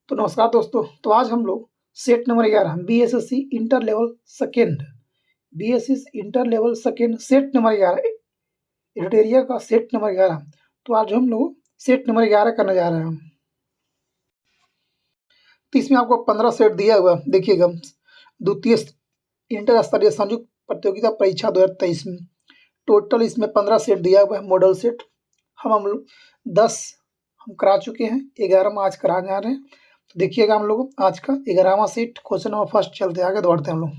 तो नमस्कार दोस्तों। तो आज हम लोग set number 11 BSSC inter level second set number 11 एडिटोरिया का सेट नंबर 11। तो आज हम लोग सेट नंबर 11 करने जा रहे हैं। तो इसमें आपको 15 सेट दिया हुआ देखिएगा। द्वितीय इंटर स्तरीय संयुक्त प्रतियोगिता परीक्षा 2023 में टोटल इसमें 15 सेट दिया हुआ है। मॉडल सेट हम लोग 10 हम करा चुके हैं, 11वां आज करा जा रहे हैं। तो देखिएगा हम लोग आज का 11वां सेट क्वेश्चन नंबर फर्स्ट चलते आगे बढ़ते हैं हम लोग।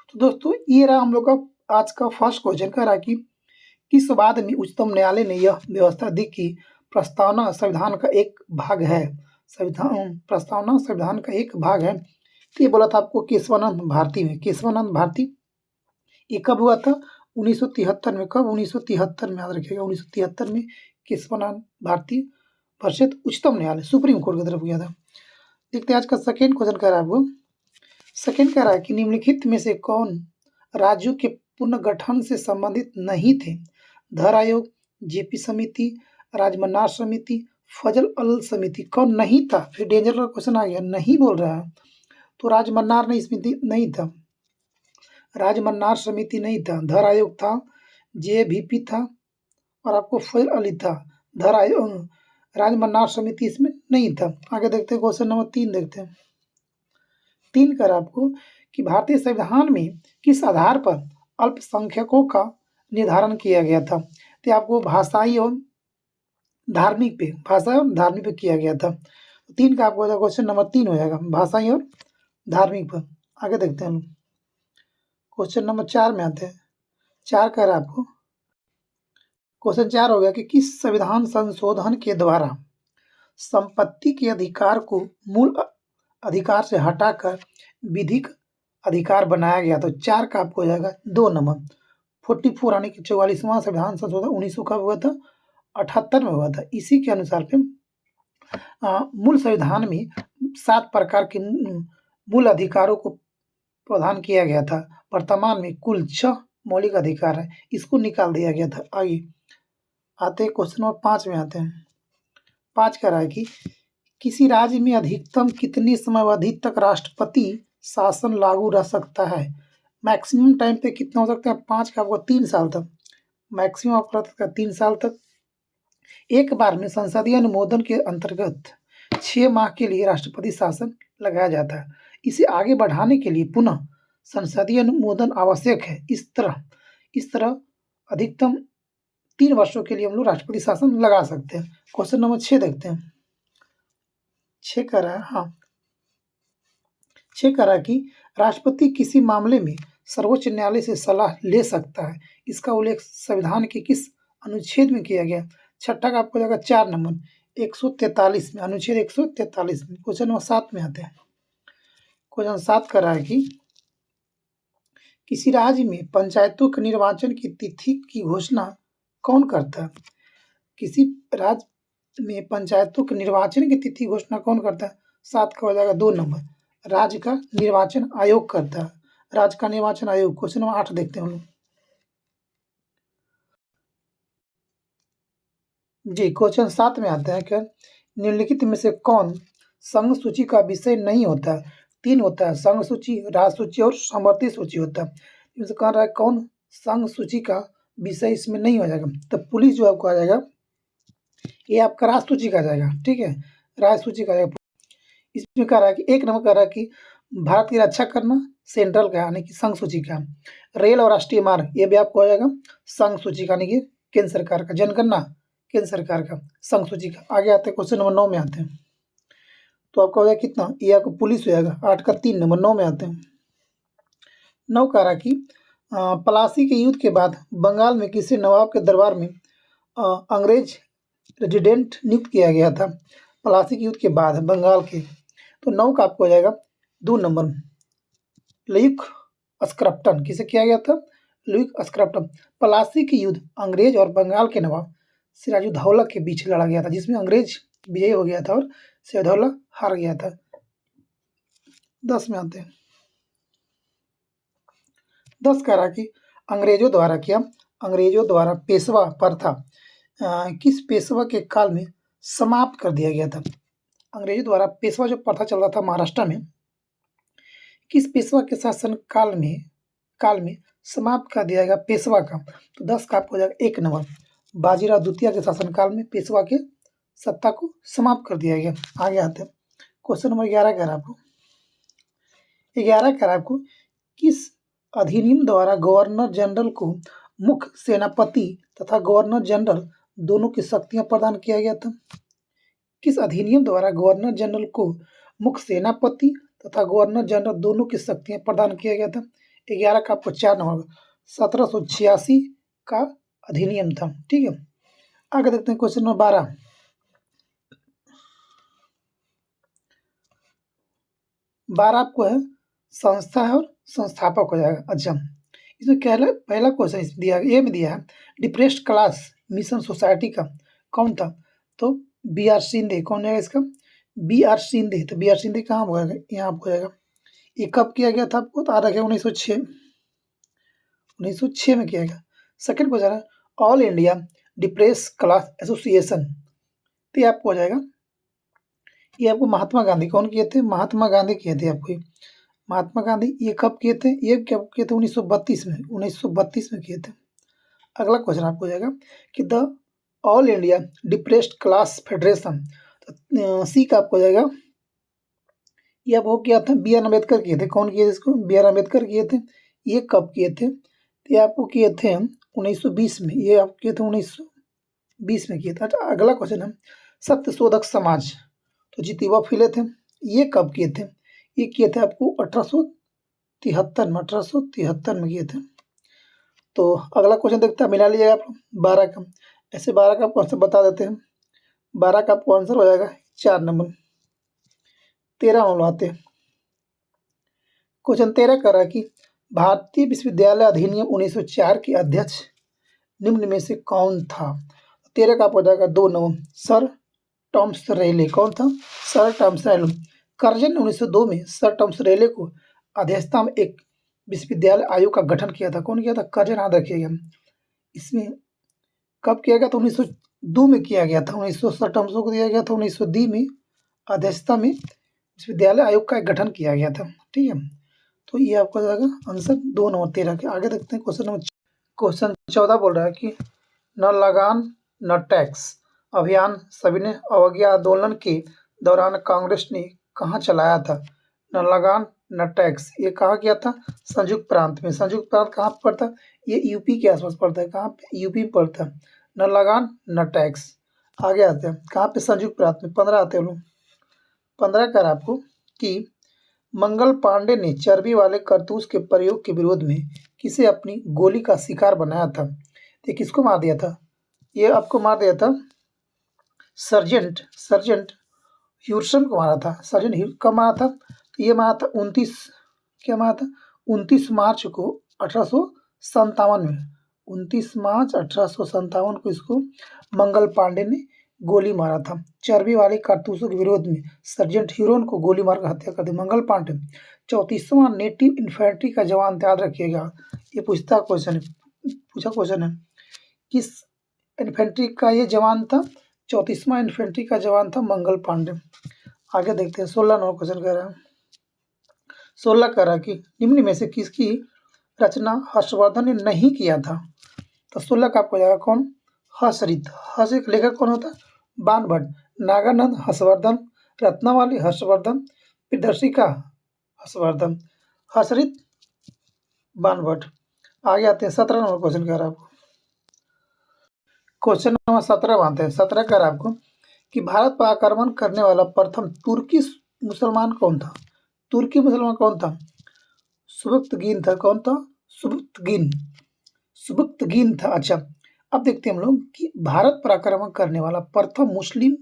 तो दोस्तों ये रहा हम लोग का आज का फर्स्ट क्वेश्चन। कह रहा कि किस बाद में उच्चतम न्यायालय ने यह व्यवस्था दी कि प्रस्तावना संविधान का एक भाग है। प्रस्तावना संविधान का एक भाग है। तो ये बोला था आपको केशवानंद भारती में। केशवानंद भारती ये कब हुआ था? 1973 में। कब? 1973 में, याद रखिएगा 1973 में केशवानंद भारती वर्षित उच्चतम न्यायालय सुप्रीम कोर्ट की तरफ गया था। देखते हैं आज का सेकेंड क्वेश्चन कह रहा है आपको। सेकेंड कह रहा है कि निम्नलिखित में से कौन राज्यों के पुनर्गठन से संबंधित नहीं थे? धर आयोग, जेपी समिति, राजमन्नार समिति, फजल अल समिति। कौन नहीं था? फिर डेंजर का क्वेश्चन आ गया, नहीं बोल रहा है। तो राजमन्नार नहीं समिति नहीं था, राजमन्नार समिति नहीं था, धर आयोग था, जेवीपी था और आपको फजल अली था। धर आयोग, राजमन्नार समिति इसमें नहीं था। आगे देखते हैं क्वेश्चन नंबर 3 देखते हैं। 3 कर आपको कि भारतीय संविधान में किस आधार पर अल्पसंख्यकों का निर्धारण किया गया था? तो आपको भाषाई और धार्मिक पे, भाषा और धार्मिक पे किया गया था। 3 का आपको क्वेश्चन नंबर 3 हो जाएगा, भाषाई और धार्मिक पर। आगे देखते हैं हम क्वेश्चन नंबर 4 में आते हैं। 4 कर आपको क्वेश्चन 4 हो गया कि किस संविधान संशोधन के द्वारा संपत्ति के अधिकार को मूल अधिकार से हटाकर विधिक अधिकार बनाया गया? तो 4 का आपको हो जाएगा 2 नंबर। 44 यानी कि 44वां संविधान संशोधन 1900 कब हुआ था? 78 में हुआ था। इसी के अनुसार पे मूल संविधान में 7 प्रकार के मूल अधिकारों को प्रदान किया गया था। वर्तमान में कुल 6 मौलिक अधिकार है, इसको निकाल दिया गया था। आइए आते हैं क्वेश्चन नंबर 5 में आते हैं। 5 कह रहा है कि किसी राज्य में अधिकतम कितनी समयावधि तक राष्ट्रपति शासन लागू रह सकता है? मैक्सिमम टाइम पे कितना हो सकता है? 5 का आपको 3 साल तक, मैक्सिमम आपको 3 साल तक। एक बार में संसदीय अनुमोदन के अंतर्गत 6 माह के लिए राष्ट्रपति शासन लगाया जाता है। इसे आगे बढ़ाने के लिए पुनः संसदीय अनुमोदन आवश्यक है। इस तरह अधिकतम 3 वर्षों के लिए हम लोग राष्ट्रपति शासन लगा सकते हैं। क्वेश्चन नंबर 6 देखते हैं। 6 कह रहा है, हाँ 6 कह रहा है कि राष्ट्रपति किसी मामले में सर्वोच्च न्यायालय से सलाह ले सकता है। इसका उल्लेख संविधान के किस अनुच्छेद में किया गया? छठा का आपको जाएगा 4 नंबर 143 में, अनुच्छेद 143 में। क्वेश्चन नंबर 7 में आते हैं। क्वेश्चन 7 कह रहा है कि किसी राज्य में पंचायतों के निर्वाचन की तिथि की घोषणा कौन करता है? किसी राज्य में पंचायतों के निर्वाचन की तिथि घोषणा कौन करता है? 7 का हो जाएगा 2 नंबर, राज्य का निर्वाचन आयोग करता है। राज्य का निर्वाचन आयोग। क्वेश्चन नंबर 8 देखते हैं हम लोग। जी क्वेश्चन 7 में आते हैं कि निम्नलिखित में से कौन संघ सूची का विषय नहीं होता? 3 होता है, संघ सूची, राज्य सूची और समवर्ती सूची होता है। इसमें कह रहा है कौन संघ सूची का विषय इसमें नहीं हो जाएगा? तो पुलिस जो आपको आ जाएगा, ये आपका राज्य सूची का जाएगा, ठीक है, राज्य सूची का जाएगा। इसमें कह रहा है कि 1 नंबर कह रहा है कि भारत की रक्षा करना सेंट्रल का यानी कि संघ सूची का। रेल और राष्ट्रीय मार्ग ये भी आपको हो जाएगा संघ सूची का यानी कि केंद्र सरकार का। जनगणना केंद्र सरकार का, संघ सूची का। आगे आते हैं क्वेश्चन नंबर 9 में आते हैं। तो आपका हो जाएगा कितना? ये आपको पुलिस हो जाएगा। 8 का 3 नंबर। 9 में आते हैं। 9 कह रहा कि पलासी के युद्ध के बाद बंगाल में किसी नवाब के दरबार में अंग्रेज रेजिडेंट नियुक्त किया गया था? पलासी के युद्ध के बाद बंगाल के। तो 9 का आपको हो जाएगा 2 नंबर, ल्यूक स्क्रप्टन। किसे किया गया था? ल्यूक स्क्रप्टन। पलासी के युद्ध अंग्रेज और बंगाल के नवाब सिराजुद्दौला के बीच लड़ा गया था, जिसमें अंग्रेज विजयी हो गया था और सिराजुद्दौला हार गया था। 10 में आते हैं। 10 कह रहा कि अंग्रेजों द्वारा पेशवा प्रथा किस पेशवा के काल में समाप्त कर दिया गया था? अंग्रेजों द्वारा पेशवा जो प्रथा चल रहा था महाराष्ट्र में, किस पेशवा के शासन काल में समाप्त कर दिया गया पेशवा का? तो 10 का आपको हो जाएगा 1 नंबर, बाजीराव द्वितीय के शासनकाल में पेशवा के सत्ता को समाप्त कर दिया गया। आगे आते हैं, क्वेश्चन नंबर 11 कह रहा आपको किस अधिनियम द्वारा गवर्नर जनरल को मुख्य सेनापति तथा गवर्नर जनरल दोनों की शक्तियां प्रदान किया गया था? किस अधिनियम द्वारा गवर्नर जनरल को मुख्य सेनापति तथा गवर्नर जनरल दोनों की शक्तियां प्रदान किया गया था? 11 का आपको 4 नंबर, 1786 का अधिनियम था। ठीक है, आगे देखते हैं क्वेश्चन नंबर 12। 12 आपको है संस्था है और संस्थापक हो जाएगा। अच्छा, इसमें क्या है, पहला क्वेश्चन दिया ए में दिया है डिप्रेस्ड क्लास मिशन सोसाइटी का कौन था? तो बी आर सिंधे। कौन है इसका? B R Sindhe. तो बी आर सिंधे कहाँ हो जाएगा? यहाँ आपको जाएगा। ये कब किया गया था आपको? तो आ रहा है 1906 में किया गया। सेकंड क्वेश्चन है all India depress class association. तो ये आपको हो जाएगा, ये आपको महात्मा गांधी कौन किए थे? महात्मा गांधी किए थे आपको। महात्मा गांधी ये कब किए थे? ये कब किए थे? 1932 में। 1932 में किए थे। अगला क्वेश्चन आपको हो जाएगा कि the all India depressed class federation, C का आपको हो जाएगा, ये अब वो किया था बी आर अम्बेडकर किए थे। कौन किए थे इसको? बी आर अम्बेडकर किए थे। ये कब किए थे? तो ये आपको किए थे 1920 में। ये आप किए थे 1920 में किए थे। अच्छा, अगला क्वेश्चन है सत्यशोधक समाज, तो जीतीबा फुले थे। ये कब किए थे? ये किए थे आपको 1873 में किए थे। तो अगला क्वेश्चन देखते हैं, मिला लीजिएगा आप 12 का। ऐसे 12 का आपको आंसर बता देते हैं। 12 का आपको आंसर हो जाएगा 4 नंबर। 13 नंबर आते हैं, क्वेश्चन 13 कर रहा है कि भारतीय विश्वविद्यालय अधिनियम 1904 के अध्यक्ष निम्न में से कौन था? 13 का आप हो जाएगा 2 नंबर, सर टॉमस रेले। कौन था? सर टॉमस रेले। कर्जन ने 1902 में सर टॉमस रेले को अध्यक्षता में एक विश्वविद्यालय आयोग का गठन किया था। कौन किया था? कर्जन। याद रखिएगा। इसमें कब किया गया था? 1902 में किया गया था। 1900 सर टॉमस को दिया गया था। 1902 में अध्यक्षता में विश्वविद्यालय आयोग का गठन किया गया था। ठीक है, तो ये आपका जाएगा आंसर 2 नंबर 13 के। आगे देखते हैं क्वेश्चन 14 बोल रहा है कि न लगान न टैक्स अभियान सविनय अवज्ञा आंदोलन के दौरान कांग्रेस ने कहाँ चलाया था? न लगान न टैक्स, ये कहाँ किया था? संयुक्त प्रांत में। संयुक्त प्रांत कहाँ पर पड़ता है? ये यूपी के आसपास पड़ता है। कहाँ पे? यूपी में पड़ता है। न लगान न टैक्स। आगे आते हैं, कहाँ पे? संयुक्त प्रांत में। 15 आते हैं लोग। 15 कर आपको कि मंगल पांडे ने चर्बी वाले कारतूस के प्रयोग के विरोध में किसे अपनी गोली का शिकार बनाया था? ये किसको मार दिया था? ये आपको मार दिया था सर्जेंट ह्यूरसन को मारा था। सर्जेंट कब मारा था? तो ये मारा था 29 मार्च को 1857 में। 29 मार्च 1857 को इसको मंगल पांडे ने गोली मारा था। चर्बी वाले कारतूसों के विरोध में सर्जेंट ह्यूरन को गोली मारकर हत्या कर दी। मंगल पांडे 34वां नेटिव इन्फेंट्री का जवान। याद रखिएगा, ये पूछा क्वेश्चन है किस इन्फेंट्री का ये जवान था? 34वां इन्फेंट्री का जवान था मंगल पांडे। आगे देखते हैं, 16 नंबर क्वेश्चन कह रहा है। 16 कह रहा है कि निम्न में से किसकी रचना हर्षवर्धन ने नहीं किया था? तो 16 का आपको जाएगा कौन? हर्षरित। हर्ष का लेखक कौन होता है? बाणभट्ट। नागानंद हर्षवर्धन, रत्नावली हर्षवर्धन, प्रियदर्शिका हर्षवर्धन, हर्षरित बाणभट्ट। आगे आते हैं, 17 नंबर क्वेश्चन कह रहा है आपको। क्वेश्चन नंबर 17 मानते हैं। 17 कह रहा है आपको कि भारत पर आक्रमण करने वाला प्रथम तुर्की मुसलमान कौन था? तुर्की मुसलमान कौन था? सुबुक्तगीन था। कौन था? सुबुक्तगीन था। अच्छा, अब देखते हैं हम लोग कि भारत पर आक्रमण करने वाला प्रथम मुस्लिम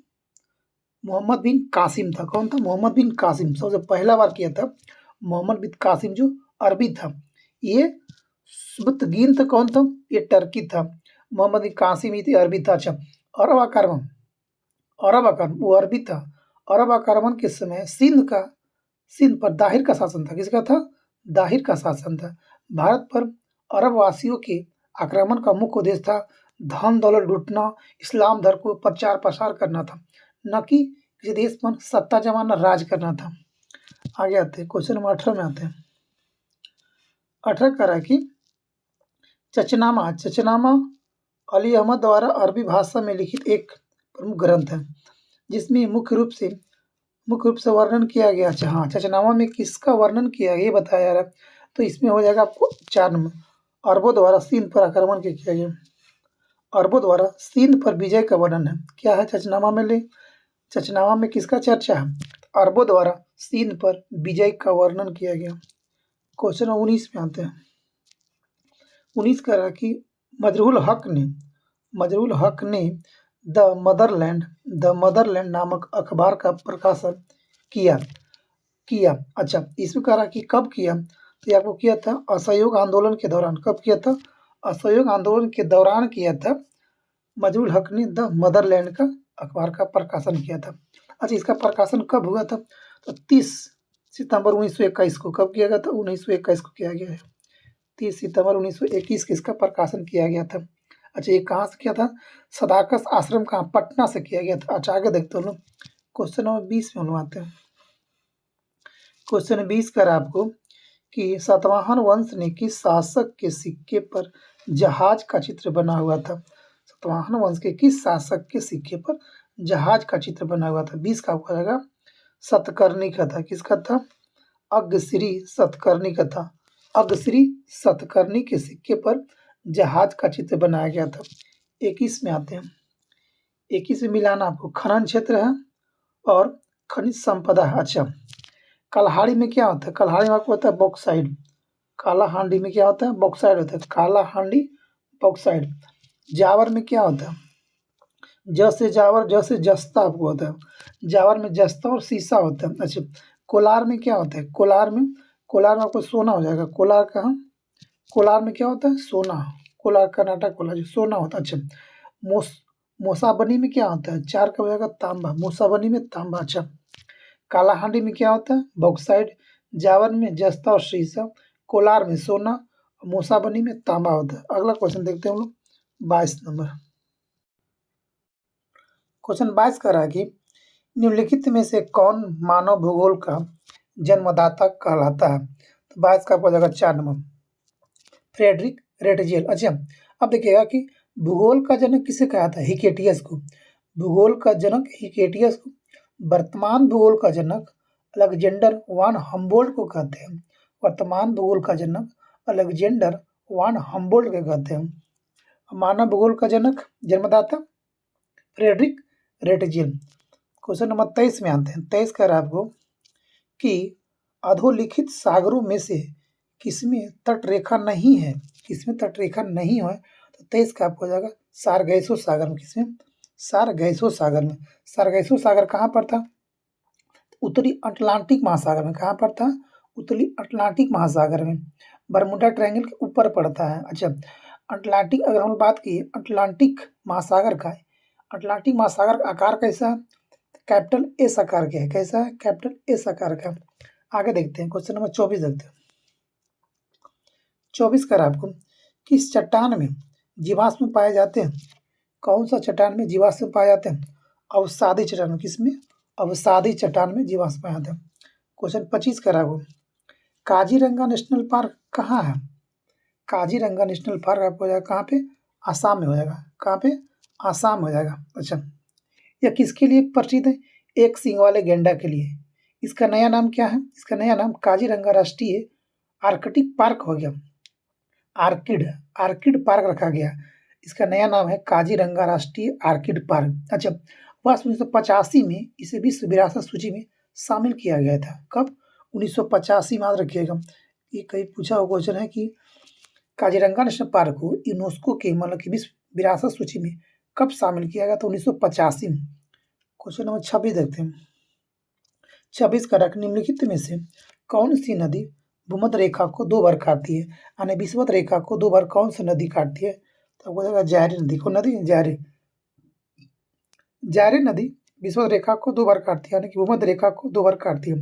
मोहम्मद बिन कासिम था। कौन था? मोहम्मद बिन कासिम। सबसे पहला बार किया था मोहम्मद बिन कासिम, जो अरबी था। ये सुबुक्तगीन था। कौन था? ये टर्की था। मोहम्मद बिन कासिम ही अरबी था। अच्छा, अरब आक्रमण वो अरबी था। अरब आक्रमण के समय सिंध पर दाहिर का शासन था। किसका था? दाहिर का शासन था। भारत पर अरब वासियों के आक्रमण का मुख्य उद्देश्य था धन दौलत लूटना, इस्लाम धर्म को प्रचार प्रसार करना था, न कि किसी देश पर सत्ता जमाना, राज करना था। आगे आते हैं, क्वेश्चन नंबर 18 में आते हैं। 18 कह रहा है कि चचनामा अली अहमद द्वारा अरबी भाषा में लिखित एक प्रमुख ग्रंथ है, जिसमें मुख्य रूप से वर्णन किया गया। अच्छा हाँ, चचनामा में किसका वर्णन किया गया ये बताया जा रहा है। तो इसमें हो जाएगा आपको 4 नंबर, अरबों द्वारा सिंध पर आक्रमण किया गया। अरबों द्वारा सिंध पर विजय का वर्णन है। क्या है चचनामा में? चचनामा में किसका चर्चा है? अरबों द्वारा सिंध पर विजय का वर्णन किया गया। क्वेश्चन 19 में आते हैं। 19 कह रहा कि मजरूल हक ने द मदरलैंड नामक अखबार का प्रकाशन किया। अच्छा, इसमें कह रहा कि कब किया? तो ये आपको किया था असहयोग आंदोलन के दौरान। कब किया था? असहयोग आंदोलन के दौरान किया था। मजरूल हक ने द मदरलैंड का अखबार का प्रकाशन किया था। अच्छा, इसका प्रकाशन कब हुआ था? तो 30 सितंबर 1921 को। कब किया गया था? 1921 को किया गया है। 30 सितंबर 1921 को इसका प्रकाशन किया गया था। अच्छा, ये कहाँ से किया था? सदाकत आश्रम कहाँ? पटना से किया गया था। अच्छा, आगे देखते हैं लोग। क्वेश्चन नंबर 20 में हम आते हैं। क्वेश्चन 20 कर आपको कि सातवाहन वंश ने किस शासक के सिक्के पर जहाज का चित्र बना हुआ था? सातवाहन वंश के किस शासक के सिक्के पर जहाज का चित्र बना हुआ था? 20 का आपको आएगा सतकर्णी का था। किसका था? अग्रश्री सतकर्णी का था। अग्रश्री सतकर्णी के सिक्के पर जहाज का चित्र बनाया गया था। 21 में आते हैं। 21 में मिलाना आपको खनन क्षेत्र है और खनिज संपदा है। अच्छा, कल्हाड़ी में क्या होता है? कल्हाड़ी में आपको होता है बॉक्साइड। कालाहांडी में क्या होता है? बॉक्साइड होता है। कालाहांडी बॉक्साइड। जावर में क्या होता है? जैसे जावर, जैसे जस्ता आपको होता है। जावर में जस्ता और शीशा होता है। अच्छा, कोलार में क्या होता है? कोलार में आपको सोना हो जाएगा। कोलार कहाँ? कोलार में क्या होता है? सोना। कोलार कर्नाटक कोलार जो सोना होता है। अच्छा, मोसाबनी में क्या होता है? 4 का हो जाएगा तांबा। मोसाबनी में तांबा। अच्छा, कालाहांडी में क्या होता है? बॉक्साइड। जावर में जस्ता और शीशा। कोलार में सोना। मोसाबनी में तांबा होता है। अगला क्वेश्चन देखते हैं हम लोग 22 नंबर। क्वेश्चन 22 कर रहा है कि निम्नलिखित में से कौन मानव भूगोल का जन्मदाता कहलाता है? तो 22 का हो जाएगा 4 नंबर, फ्रेडरिक रेटजेल। अच्छा, अब देखिएगा कि भूगोल का जनक किसे कहा था? हिकेटियस को। भूगोल का जनक हिकेटियस को। वर्तमान भूगोल का जनक अलेक्जेंडर वान हम्बोल्ट को कहते हैं। वर्तमान भूगोल का जनक अलेक्जेंडर वान हम्बोल्ट को कहते हैं। मानव भूगोल का जनक जन्मदाता फ्रेडरिक रेटजेल। क्वेश्चन नंबर 23 में आते हैं। 23 कह रहा है आपको कि अधोलिखित सागरों में से किसमें तटरेखा नहीं है? किसमें तटरेखा नहीं है? तो 23 का आपको हो जाएगा सारगैसो सागर में। किसमें? सारगैसो सागर में। सारगैसो सागर कहाँ पर था? उत्तरी अटलांटिक महासागर में। कहाँ पर था? उत्तरी अटलांटिक महासागर में। बरमुडा ट्रायंगल के ऊपर पड़ता है। अच्छा, अटलांटिक, अगर हम बात की अटलांटिक महासागर का, अटलांटिक महासागर का आकार कैसा है? कैपिटल एस आकार का है। कैसा है? कैपिटल एस आकार का। आगे देखते हैं, क्वेश्चन नंबर 24 देखते हैं। 24 कर आपको किस चट्टान में जीवाश्म पाए जाते हैं? कौन सा चट्टान में जीवाश्म पाए जाते हैं? अवसादी चट्टान में। किसमें? अवसादी चट्टान में जीवाश्म पाए जाते हैं। क्वेश्चन 25 कर आपको काजीरंगा नेशनल पार्क कहाँ है? काजीरंगा नेशनल पार्क आपको हो जाएगा कहाँ पे? आसाम में हो जाएगा। कहाँ पे? आसाम में हो जाएगा। अच्छा, यह किसके लिए प्रसिद्ध है? एक सींग वाले गैंडा के लिए। इसका नया नाम क्या है? इसका नया नाम काजीरंगा राष्ट्रीय आर्कटिक पार्क हो गया। आर्किड पार्क रखा गया। इसका नया नाम है काजीरंगा राष्ट्रीय आर्किड पार्क। अच्छा, वर्ष 1985 में इसे विश्व विरासत सूची में शामिल किया गया था। कब? 1985 में। याद रखिएगा, ये कहीं पूछा हुआ क्वेश्चन है कि काजीरंगा नेशनल पार्क को यूनेस्को के मतलब कि विश्व विरासत सूची में कब शामिल किया गया? तो 1985 में। क्वेश्चन नंबर 26 देखते हैं। 26 का निम्नलिखित में से कौन सी नदी भूमध्य रेखा को 2 बार काटती है? यानी विषुवत रेखा को 2 बार कौन सी नदी काटती है? तो आपको जाएगा जायरे नदी। कौन नदी? जायरे नदी विषुवत रेखा को 2 बार काटती है, यानी कि भूमध्य रेखा को 2 बार काटती है।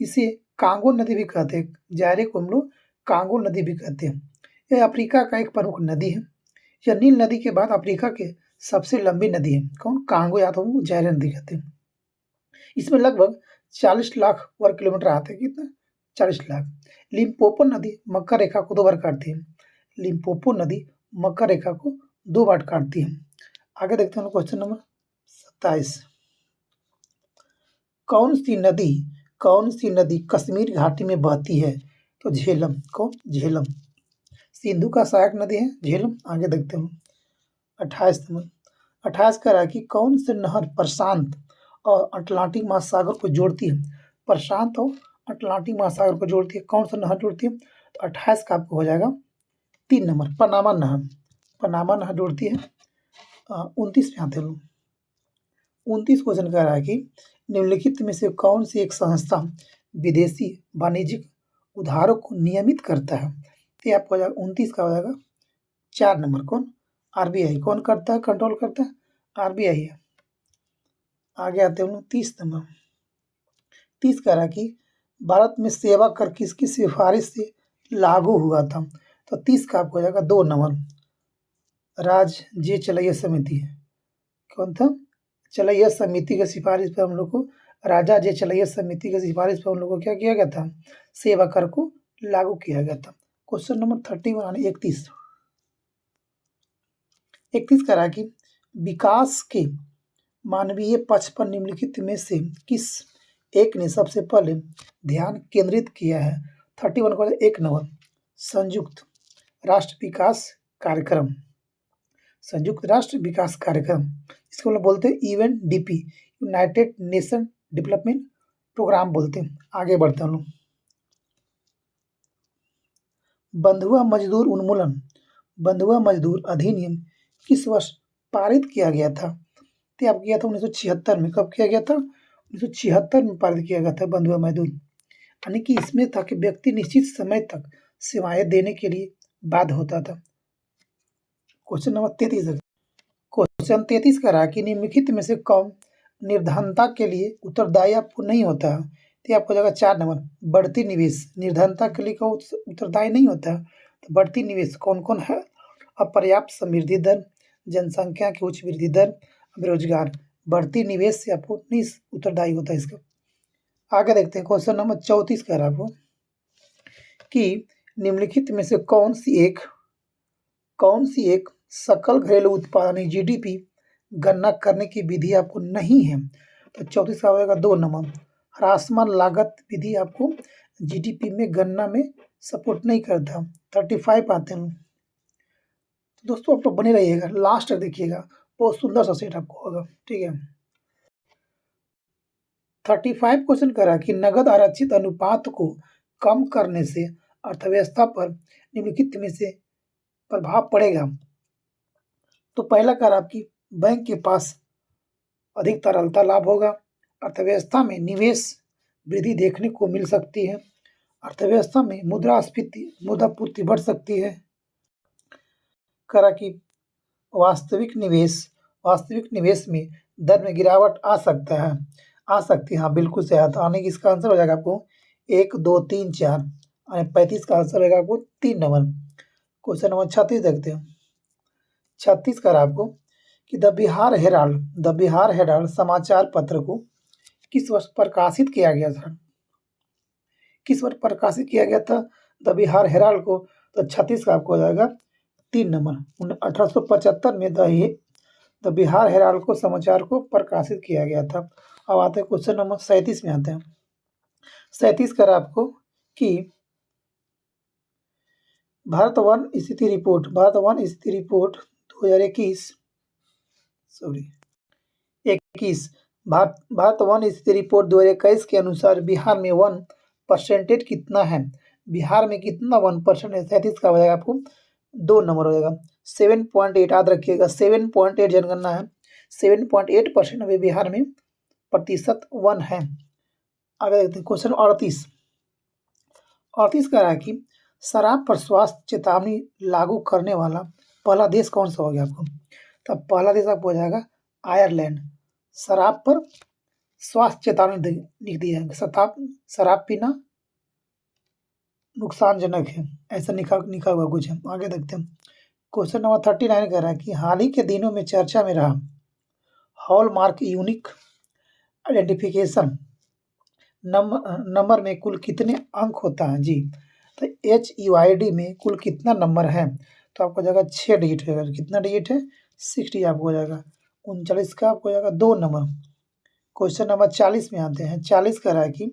इसे कांगो नदी भी कहते हैं। जायरे को हम लोग कांगो नदी भी कहते हैं। यह अफ्रीका का एक प्रमुख नदी है। यह नील नदी के बाद अफ्रीका के सबसे लंबी नदी है। कौन? कांगो, या तो जायरे नदी कहते हैं। इसमें लगभग 40 लाख वर्ग किलोमीटर आते हैं। कितना? 40 लाख। लिम्पोपो नदी मकर रेखा को 2 बार काटती है। लिम्पोपो नदी मकर रेखा को 2 बार काटती है। आगे देखते हैं क्वेश्चन नंबर 27। कौन सी नदी कश्मीर घाटी में बहती है? तो झेलम। कौन? झेलम। सिंधु का सहायक नदी है झेलम। आगे देखते हैं 28 नंबर। 28 कह रहा है कि कौन से नहर प्रशांत और अटलांटिक महासागर को जोड़ती है? प्रशांत और अटलांटिक महासागर को जोड़ती है। कौन सा नहर जोड़ती है? तो 28 का आपको हो जाएगा 3 नंबर, पनामा नहर। पनामा नहर जोड़ती है। 29 में आते हैं लोग। 29 क्वेश्चन कह रहा है कि निम्नलिखित में से कौन सी एक संस्था विदेशी वाणिज्यिक उधारों को नियमित करता है? तो ये आपको हो जाएगा 29 का हो जाएगा 4 नंबर। कौन? आरबीआई। कौन करता है? कंट्रोल करता है? आरबीआई है। आगे आते हैं हम लोग 30 नंबर। 30 कह रहा है कि भारत में सेवा कर किसकी सिफारिश से लागू हुआ था? तो 30 का आपको हो जाएगा 2 नंबर, राज जे चलैया समिति है। कौन था? चलैया समिति की सिफारिश पर हम लोग को, राजा जे चलैया समिति की सिफारिश पर हम लोग को क्या किया गया था? सेवा कर को लागू किया गया था। क्वेश्चन नंबर 31 31 कह रहा है कि विकास के मानवीय पक्ष पर निम्नलिखित में से किस एक ने सबसे पहले ध्यान केंद्रित किया है? 31 को 1 नंबर, संयुक्त राष्ट्र विकास कार्यक्रम। संयुक्त राष्ट्र विकास कार्यक्रम, इसको हम लोग बोलते हैं UNDP, United Nation Development Programme बोलते हैं। आगे बढ़ते हैं हम लोग। बंधुआ मजदूर उन्मूलन, बंधुआ मजदूर अधिनियम किस वर्ष पारित किया गया था? तो आप किया था 1976 में। कब किया गया था? 1976 में पारित किया गया था बंधुआ मजदूर। यानी कि इसमें था कि व्यक्ति निश्चित समय तक सेवाएं देने के लिए बाध्य होता था। क्वेश्चन नंबर 33 है। क्वेश्चन 33 का रहा कि निम्नलिखित में से कौन निर्धनता के लिए उत्तरदायी आपको नहीं होता है? तो आपको जाएगा 4 नंबर, बढ़ती निवेश। निर्धनता के लिए कौन उत्तरदायी नहीं होता है? तो बढ़ती निवेश कौन कौन है? अपर्याप्त समृद्धि दर, जनसंख्या की उच्च वृद्धि दर, बेरोजगार। बढ़ती निवेश से आपको नहीं उत्तरदायी होता है इसका। आगे देखते हैं क्वेश्चन नंबर 34 कह रहा है आपको कि निम्नलिखित में से कौन सी एक सकल घरेलू उत्पादन जीडीपी गणना करने की विधि आपको नहीं है? तो 34 का होगा 2 नंबर, ह्रासमान लागत विधि आपको जीडीपी में गणना में सपोर्ट नहीं करता। 35 आते हैं। तो दोस्तों आप लोग बने रहिएगा, लास्ट तक देखिएगा, बहुत सुंदर सा सेट आपको होगा। ठीक है। 35 क्वेश्चन करा कि नगद आरक्षित अनुपात को कम करने से अर्थव्यवस्था पर निम्नलिखित में से प्रभाव पड़ेगा। तो पहला करा आपकी बैंक के पास अधिक तरलता लाभ होगा, अर्थव्यवस्था में निवेश वृद्धि देखने को मिल सकती है, अर्थव्यवस्था में मुद्रापूर्ति बढ़ सकती है। करा कि वास्तविक निवेश में दर में गिरावट आ सकती है। हाँ, बिल्कुल सही आता। आने की इसका आंसर हो जाएगा आपको 1 2 3 4, 35 का आंसर रहेगा आपको 3 नंबर। क्वेश्चन नंबर 36 देखते हैं। 36 का आपको कि द बिहार हेराल्ड समाचार पत्र को किस वर्ष प्रकाशित किया गया था? किस वर्ष प्रकाशित किया गया था द बिहार हेराल्ड को? तो 36 का आपको हो जाएगा 3 नंबर। 1875 में द बिहार हेराल्ड को समाचार को प्रकाशित किया गया था। अब आते हैं क्वेश्चन नंबर 37 में आते हैं। 37 कर आपको कि भारत वन स्थिति रिपोर्ट 2021 भारत वन स्थिति रिपोर्ट 2021 के अनुसार बिहार में 1% कितना है? बिहार में कितना 1% है? 37 का हो जाएगा आपको 2 नंबर हो जाएगा। 7.8 याद रखिएगा, 7.8 जनगणना है। 7.8% अभी बिहार में प्रतिशत 1 है। आगे देखते हैं क्वेश्चन 38 कह रहा है कि शराब पर स्वास्थ्य चेतावनी लागू करने वाला पहला देश कौन सा हो गया आपको? तब पहला देश आपको हो जाएगा आयरलैंड। शराब पर स्वास्थ्य चेतावनी लिख दिया है, शराब पीना नुकसानजनक है, ऐसा लिखा हुआ कुछ है। आगे देखते हैं क्वेश्चन नंबर 39 कह रहा है कि हाल ही के दिनों में चर्चा में रहा हॉलमार्क यूनिक आइडेंटिफिकेशन नंबर में कुल कितने अंक होता है जी। तो HUID में कुल कितना नंबर है, तो आपको हो जाएगा 6 डिजिट होगा। कितना डिजिट है, 60 आपको हो जाएगा। 39 का आपको हो जाएगा 2 नंबर। क्वेश्चन नंबर 40 में आते हैं। 40 कह रहा है कि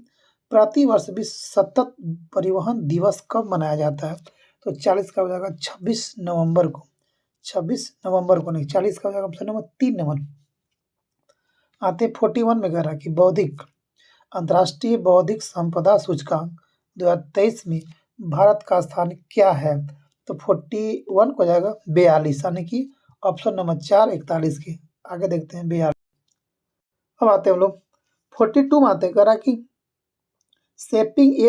प्रतिवर्ष विश्व सतत परिवहन दिवस कब मनाया जाता है, तो 40 का हो जाएगा 26 नवंबर को। 26 नवंबर को नहीं, 40 का हो जाएगा ऑप्शन नंबर 3 नंबर। आते 41 में कह रहा है कि अंतर्राष्ट्रीय बौद्धिक संपदा सूचकांक 2023 में भारत का स्थान क्या है, तो 41 को हो जाएगा 42, यानी कि ऑप्शन नंबर 4 41 के। आगे देखते हैं 42। अब आते हैं हम लोग 42 में आते हैं। कह रहा कि shaping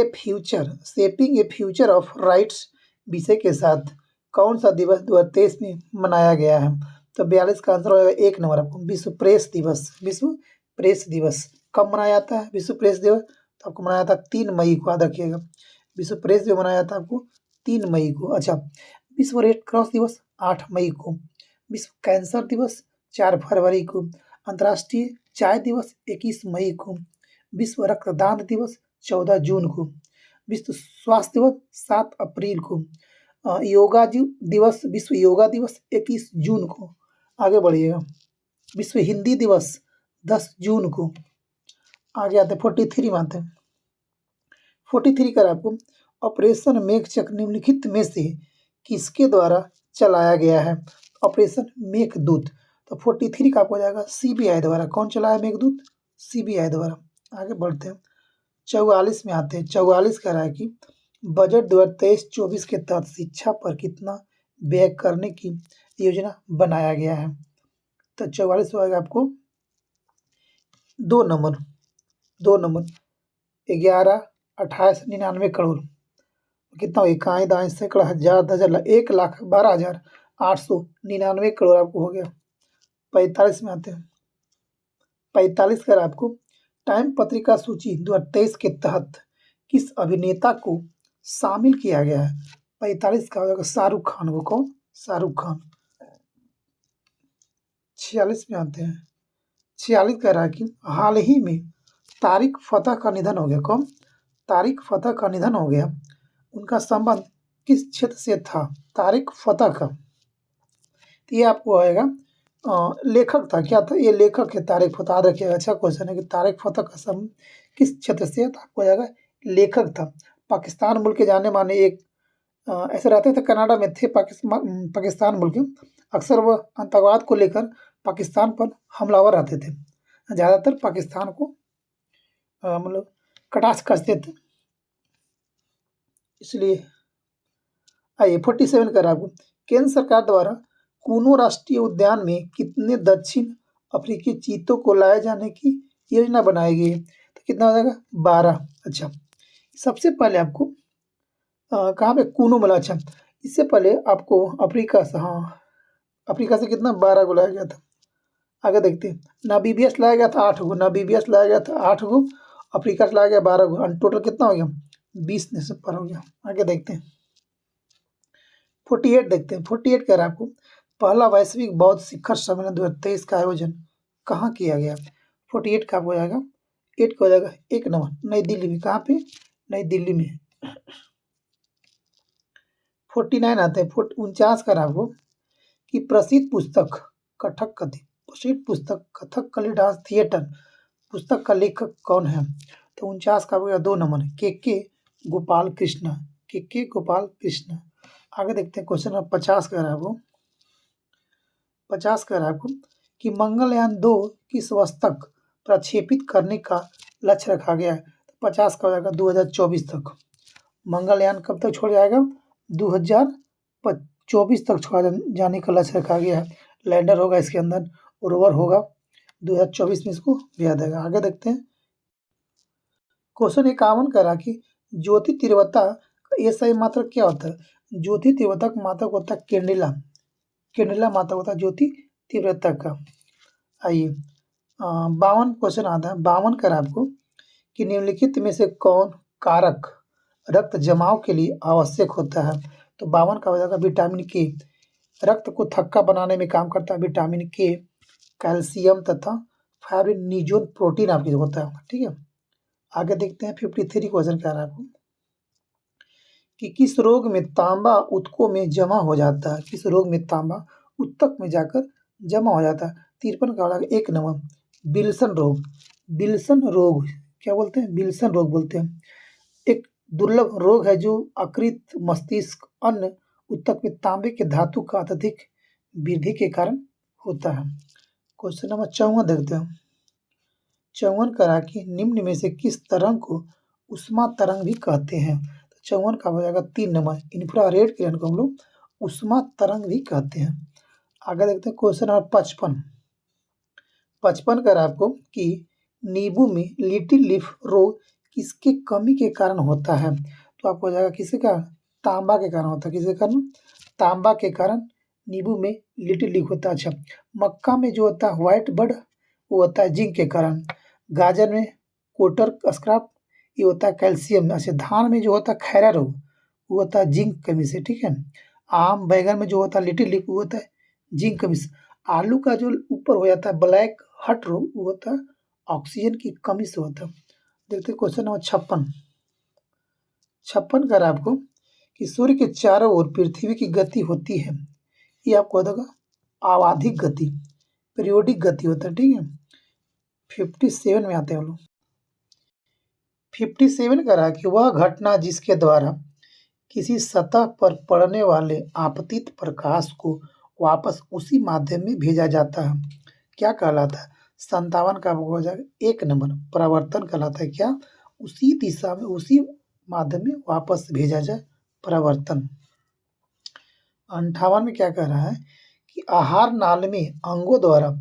A future of rights विषय के साथ कौन सा दिवस 2023 में मनाया गया है, तो 42 का आंसर हो जाएगा 1 नंबर आपको, विश्व प्रेस दिवस। विश्व प्रेस दिवस कब मनाया जाता है विश्व प्रेस दिवस, तो आपको मनाया था 3 मई को, याद रखिएगा। विश्व प्रेस दिवस मनाया था आपको 3 मई को। अच्छा, विश्व रेड क्रॉस दिवस 8 मई को, विश्व कैंसर दिवस 4 फरवरी को, अंतर्राष्ट्रीय चाय दिवस 21 मई को, विश्व रक्तदान दिवस 14 जून को, विश्व स्वास्थ्य दिवस 7 अप्रैल को, विश्व योगा दिवस 21 जून को। आगे बढ़िएगा। विश्व हिंदी दिवस 10 जून को। आगे आते हैं 43 में आते हैं। 43 का आपको ऑपरेशन मेघचक निम्नलिखित में से किसके द्वारा चलाया गया है, ऑपरेशन मेघदूत। तो 43 का आपको हो जाएगा CBI द्वारा। कौन चलाया मेघदूत, CBI द्वारा। आगे बढ़ते हैं 44 में आते हैं। 44 कह रहा है कि बजट 2023-24 के तहत शिक्षा पर कितना व्यय करने की योजना बनाया गया है, तो 44 हो जाएगा आपको 2 नंबर 11, 28, 99 करोड़। कितना हो, इकाई दाएं सैकड़ा हजार 10,000 1,12,899 करोड़ आपको हो गया। 45 में आते हैं। 45 कर आपको टाइम पत्रिका सूची 2023 के तहत किस अभिनेता को शामिल किया गया है, 45 का हो जाएगा शाहरुख खान को। कौन, शाहरुख खान। 46 में आते हैं। 46 कह रहा है कि हाल ही में तारिक फतेह का निधन हो गया। कौन, तारिक फतेह का निधन हो गया। उनका संबंध किस क्षेत्र से था, तारिक फतेह का। तो ये आपको आएगा लेखक था। क्या था, ये लेखक है तारिक फतेह। याद रखिएगा, अच्छा क्वेश्चन है कि तारिक फतेह का संबंध किस क्षेत्र से, तो आपको आएगा लेखक था। पाकिस्तान मुल्क के जाने माने एक ऐसे रहते थे, कनाडा में थे पाकिस्तान मुल्क के। अक्सर वह आतंकवाद को लेकर पाकिस्तान पर हमलावर रहते थे। ज़्यादातर पाकिस्तान को मतलब कटाक्ष करते थे, इसलिए। आइए 47 कर आपको केंद्र सरकार द्वारा कूनो राष्ट्रीय उद्यान में कितने दक्षिण अफ्रीकी चीतों को लाए जाने की योजना बनाई गई है, तो कितना हो जाएगा 12। अच्छा, सबसे पहले आपको कहाँ पे कूनो मिला। अच्छा, इससे पहले आपको अफ्रीका से, हाँ अफ्रीका से कितना 12 को लाया गया था। आगे देखते हैं। नामीबिया से लाया गया था 8 गो, नामीबिया से लाया गया था 8 गो, अफ्रीका से लाया गया 12 गो, टोटल कितना हो गया 20 नेशन पर हो गया। आगे देखते हैं 48 देखते हैं। 48 कह रहा है आपको पहला वैश्विक बौद्ध शिखर सम्मेलन 2023 का आयोजन कहाँ किया गया। 48 का हो जाएगा 8 का हो जाएगा 1 नंबर नई दिल्ली में। कहाँ पे, नई दिल्ली में। 49 आते हैं। 49 का आपको कि प्रसिद्ध पुस्तक कथकली डांस थिएटर पुस्तक का लेखक कौन है, तो 49 का हो गया 2 नंबर के गोपाल कृष्ण। आगे देखते हैं क्वेश्चन नंबर 50 कह रहा है आपको। 50 कह रहा है आपको कि मंगलयान 2 किस वर्ष तक प्रक्षेपित करने का लक्ष्य रखा गया है, 50 का हो जाएगा 2024 तक। मंगलयान कब तक छोड़ जाएगा, 2024 तक छोड़ा जाने का लक्ष्य रखा गया है। लैंडर होगा इसके अंदर, रोवर होगा, 2024 में इसको भेजा जाएगा। आगे देखते हैं क्वेश्चन 51 कह रहा कि ज्योति तीव्रता ये सही मात्रक क्या होता है, ज्योति तीव्रता का मात्रक होता है कैंडेला मात्रक होता है ज्योति तीव्रता का। आइए 52 क्वेश्चन आता है। 52 कह रहा आपको कि निम्नलिखित में से कौन कारक रक्त जमाव के लिए आवश्यक होता है, तो 52 का हो जाएगा विटामिन के। रक्त को थक्का बनाने में काम करता है विटामिन के, कैल्शियम तथा फाइब्रिनोजन प्रोटीन आपकी होता है, ठीक है। आगे देखते हैं 53 क्वेश्चन कह रहा है आपको कि किस रोग में तांबा ऊतकों में जमा हो जाता है, किस रोग में तांबा ऊतक में जाकर जमा हो जाता है। 53 का होगा 1 नंबर विल्सन रोग। विल्सन रोग क्या बोलते हैं? विल्सन रोग बोलते हैं। एक दुर्लभ रोग है जो यकृत, मस्तिष्क, अन्य ऊतक में तांबे के धातु का अत्यधिक वृद्धि के कारण होता है। क्वेश्चन नंबर 54 देखते हैं। 54 करा कि निम्न में से किस तरंग को उष्मा तरंग भी कहते हैं? तो 54 का हो जाएगा 3 नंबर इंफ्रारेड किरण को हम लोग उष्मा तरंग भी कहते हैं। आगे देखते हैं क्वेश्चन नंबर 55। 55 करा आपको कि नींबू में लिटिल लीफ रोग किसके कमी के कारण होता है? तो आपको हो जाएगा किसी का तांबा के कारण होता है। किसके कारण? तांबा के कारण नींबू में लिटिल लीफ होता है। अच्छा, मक्का में जो होता है व्हाइट बर्ड वो होता है जिंक के कारण। गाजर में कोटर स्क्रैप ये होता है कैल्शियम। अच्छा, धान में जो होता है खैरा रोग वो होता है जिंक कमी से, ठीक है। आम बैगन में जो होता है लिटिल लीफ वो होता है जिंक कमी से। आलू का जो ऊपर हो जाता है ब्लैक हट रोग वो होता है ऑक्सीजन की कमी से होता है। देखते हैं क्वेश्चन नंबर 56। 56 कर आपको कि सूर्य के चारों ओर पृथ्वी की गति होती है, ये आपको बताओगा आवधिक गति, पीरियोडिक गति होता है, ठीक है। 57 में आते हैं हम लोग। 57 करा कि वह घटना जिसके द्वारा किसी सतह पर पड़ने वाले आपतित प्रकाश को वापस उसी माध्यम में भेजा जाता है क्या कहलाता है? 57 का हो जाएगा 1 नंबर परावर्तन कहलाता है। क्या? उसी दिशा में उसी माध्यम में वापस भेजा जाए, परावर्तन। 58 में क्या कह रहा है कि आहार नाल में अंगों द्वारा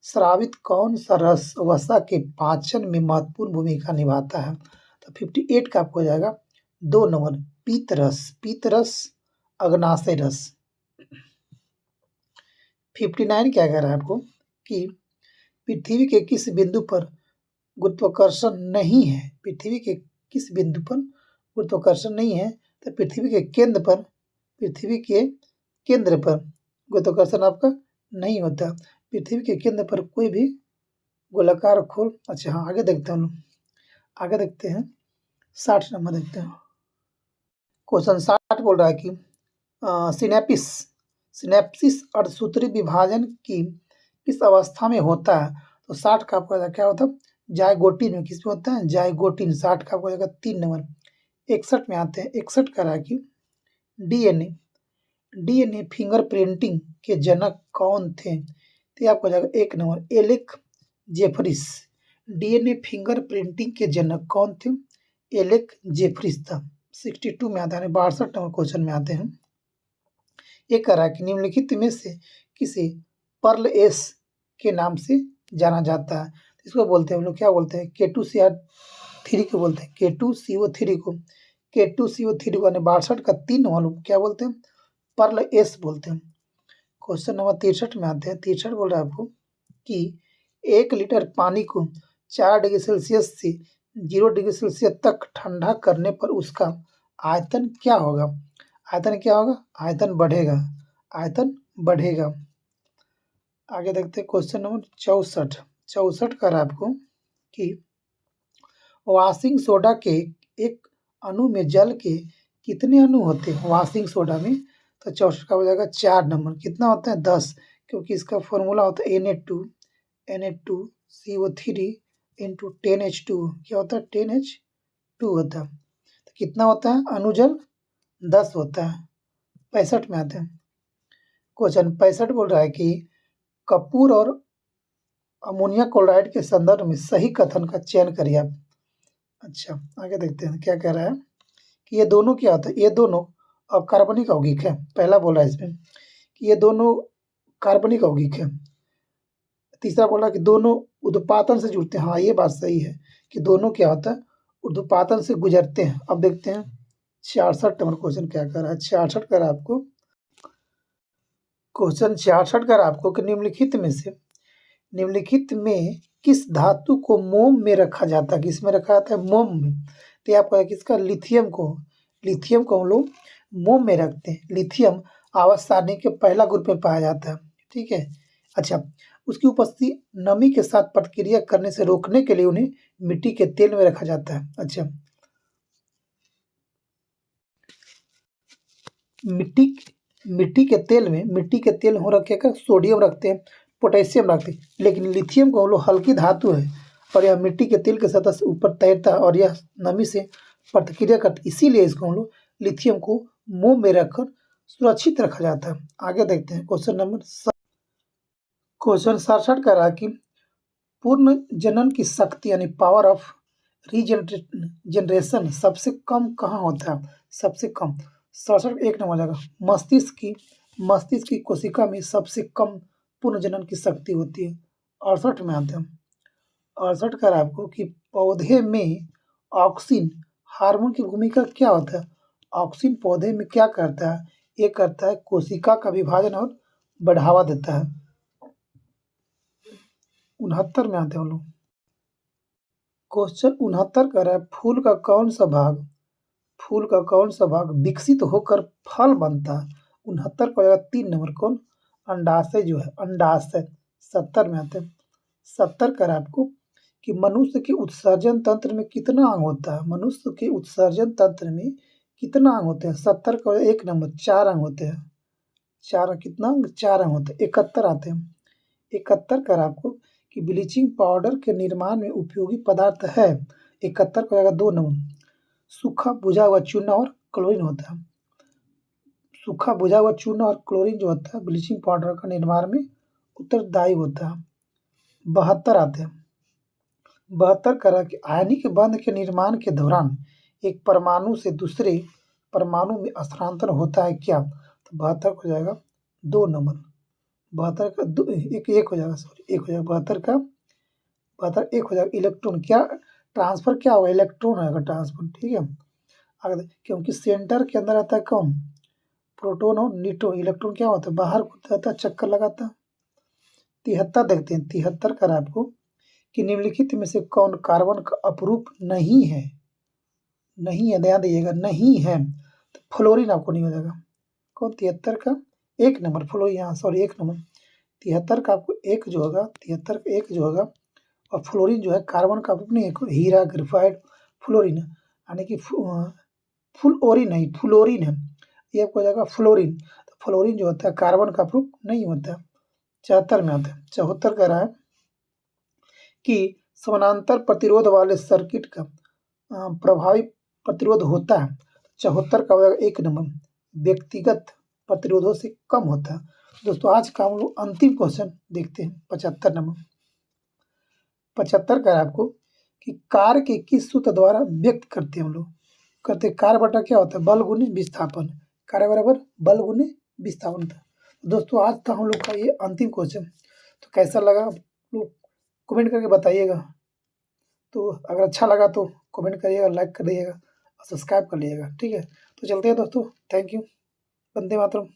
स्रावित कौन सा रस वसा के पाचन में महत्वपूर्ण भूमिका निभाता है? तो 58 का आपको हो जाएगा 2 नंबर पीत रस, पीत रस, अग्नाशय रस। 59 क्या कह रहा है आपको कि पृथ्वी के किस बिंदु पर गुरुत्वाकर्षण नहीं है? पृथ्वी के किस बिंदु पर गुरुत्वाकर्षण नहीं है? तो पृथ्वी के केंद्र पर, पृथ्वी के केंद्र पर गुरुत्वाकर्षण आपका नहीं होता। पृथ्वी के केंद्र पर कोई भी गोलाकार खोल। अच्छा हाँ, आगे देखते हैं हम लोग। आगे देखते हैं 60 नंबर देखते हैं। क्वेश्चन 60 बोल रहा है कि सिनेप्सिस अर्धसूत्री विभाजन की किस अवस्था में होता है? तो 60 का आपका क्या होता है? जायगोटिन में। किस में होता है? जायगोटिन। 60 का आपको जाएगा 3 नंबर। 61 में आते हैं। 61 का रहा कि डीएनए फिंगरप्रिंटिंग के जनक कौन थे? तो आपको जाएगा 1 नंबर एलेक जेफरिस। डीएनए फिंगरप्रिंटिंग के जनक कौन थे? एलेक जेफरिस था। 62 में आता है। 62 नंबर क्वेश्चन में आते हैं। ये कह रहा है कि निम्नलिखित में से किसे पर्ल एस के नाम से जाना जाता है? इसको बोलते हैं हम लोग क्या बोलते हैं? K2CR3 को बोलते हैं, K2CO3 को। K2CO3 को 62 का 3 वालों क्या बोलते हैं? पर्ल एस बोलते हैं। क्वेश्चन नंबर 63 में आते हैं। 63 बोल रहा है आपको कि 1 लीटर पानी को 4 डिग्री सेल्सियस से 0 डिग्री सेल्सियस तक ठंडा करने पर उसका आयतन क्या होगा? आयतन क्या होगा? आयतन बढ़ेगा, आयतन बढ़ेगा। आगे देखते हैं क्वेश्चन नंबर 64। 64 कर आपको कि वॉशिंग सोडा के एक अणु में जल के कितने अणु होते हैं? वॉशिंग सोडा में तो 64 का हो जाएगा 4 नंबर। कितना होता है? 10, क्योंकि इसका फॉर्मूला होता है Na2CO3 इंटू 10H2। क्या होता है? 10H2 होता है। तो कितना होता है? अणुजल 10 होता है। 65 में आते हैं। क्वेश्चन 65 बोल रहा है कि कपूर और अमोनिया क्लोराइड के संदर्भ में सही कथन का चयन करिए आप। अच्छा, आगे देखते हैं क्या कह रहा है कि ये दोनों क्या होता है? ये दोनों कार्बनिक यौगिक है। पहला बोला है इसमें कि ये दोनों कार्बनिक यौगिक है। तीसरा बोला कि दोनों ऊर्ध्वपातन से जुड़ते हैं। हाँ, ये बात सही है कि दोनों क्या होता है? ऊर्ध्वपातन से गुजरते हैं। अब देखते हैं 66 नंबर क्वेश्चन क्या कर रहा है। 66 कर आपको क्वेश्चन 66 कर आपको कि निम्नलिखित में किस धातु को मोम में रखा जाता है? किस में रखा जाता है? मोम में। तो आपका किसका? लिथियम को हम लोग मोम में रखते हैं। लिथियम आवर्त सारणी के पहला ग्रुप में पाया जाता है, ठीक है। अच्छा, उसकी उपस्थिति नमी के साथ प्रतिक्रिया करने से रोकने के लिए उन्हें मिट्टी के तेल में रखा जाता है। अच्छा, मिट्टी के तेल में हो रखे का सोडियम रखते हैं, पोटेशियम रखते हैं, लेकिन लिथियम को हम लोग हल्की धातु है और यह मिट्टी के तेल के सतह से ऊपर तैरता है और यह नमी से प्रतिक्रिया करता है, इसीलिए इसको हम लोग लिथियम को मोम में रखकर सुरक्षित रखा जाता है। आगे देखते हैं क्वेश्चन 67 कह रहा है कि पूर्ण जनन की शक्ति यानी पावर ऑफ रीजनरेशन सबसे कम कहाँ होता है? सबसे कम 67 एक नंबर हो जाएगा। मस्तिष्क की कोशिका में सबसे कम पूर्ण जनन की शक्ति होती है। 68 में आते हैं। 68 कह रहा है आपको कि पौधे में ऑक्सिन हार्मोन की भूमिका क्या होता है? ऑक्सिन पौधे में क्या करता है? ये करता है कोशिका का विभाजन और बढ़ावा देता है। 69 में आते हैं हम लोग। क्वेश्चन 69 कर रहा है फूल का कौन सा भाग विकसित होकर फल बनता है? 69 को जाएगा 3 नंबर। कौन? अंडाशय जो है, अंडाशय। 70 में आते हैं। 70 कर रहा है आपको कि मनुष्य के उत्सर्जन तंत्र में कितना अंग होता है? मनुष्य के उत्सर्जन तंत्र में कितना अंग होते हैं? 70 का 1 नंबर 4 अंग होते हैं। 4 कितना अंग? 4 अंग होते हैं। 71 आते हैं। 71 कर आपको कि ब्लीचिंग पाउडर के निर्माण में उपयोगी पदार्थ है। 71 को जाएगा 2 नंबर। सूखा बुझा हुआ चूना और क्लोरीन होता है। सूखा बुझा हुआ चूना और क्लोरीन जो होता है ब्लीचिंग पाउडर का निर्माण में उत्तरदायी होता है। 72 आते हैं। 72 करा कि आयनिक बंध के निर्माण के दौरान एक परमाणु से दूसरे परमाणु में स्थानांतरण होता है क्या? तो 72 हो जाएगा 2 नंबर। 72 का एक हो जाएगा, सॉरी 1 हो जाएगा। 72 का 72 1 हो जाएगा। इलेक्ट्रॉन क्या ट्रांसफर क्या होगा? इलेक्ट्रॉन होगा ट्रांसफर। ठीक है, आगे क्योंकि सेंटर के अंदर आता है कौन? प्रोटॉन और न्यूट्रॉन। इलेक्ट्रॉन क्या होता है? बाहर होता है, चक्कर लगाता है। 73 देखते हैं। 73 का आपको कि निम्नलिखित में से कौन कार्बन का अपरूप नहीं है? नहीं है, ध्यान दीजिएगा, नहीं है तो फ्लोरीन आपको नहीं हो जाएगा। कौन? 73 का 1 नंबर फ्लोरीन। यहाँ सॉरी 1 नंबर। 73 का आपको 1 जो होगा, 73 का 1 जो होगा और फ्लोरीन जो है कार्बन का अपरूप नहीं है। हीरा, ग्रेफाइट, फ्लोरीन यानी कि फ्लोरीन नहीं, फ्लोरीन है। ये आपको हो जाएगा फ्लोरीन। तो फ्लोरीन जो होता है कार्बन का अपरूप नहीं होता है। 74 में आता है। 74 कह रहा है कि समानांतर प्रतिरोध वाले सर्किट का प्रभावी प्रतिरोध होता है। 74 का हो जाएगा 1 नंबर। व्यक्तिगत प्रतिरोधों से कम होता है। दोस्तों आज का हम लोग अंतिम क्वेश्चन देखते हैं। 75 नंबर। 75 का आपको कि कार्य के किस सूत्र द्वारा व्यक्त करते हैं हम लोग? करते कार्य बटा क्या होता है? बल गुने विस्थापन। कार्य बराबर बल गुने विस्थापन था। दोस्तों आज था हम लोग का ये अंतिम क्वेश्चन। तो कैसा लगा आप लोग कमेंट करके बताइएगा। तो अगर अच्छा लगा तो कमेंट करिएगा, लाइक कर दीजिएगा और सब्सक्राइब कर लीजिएगा। ठीक है, तो चलते हैं दोस्तों। Thank you. वंदे मातरम।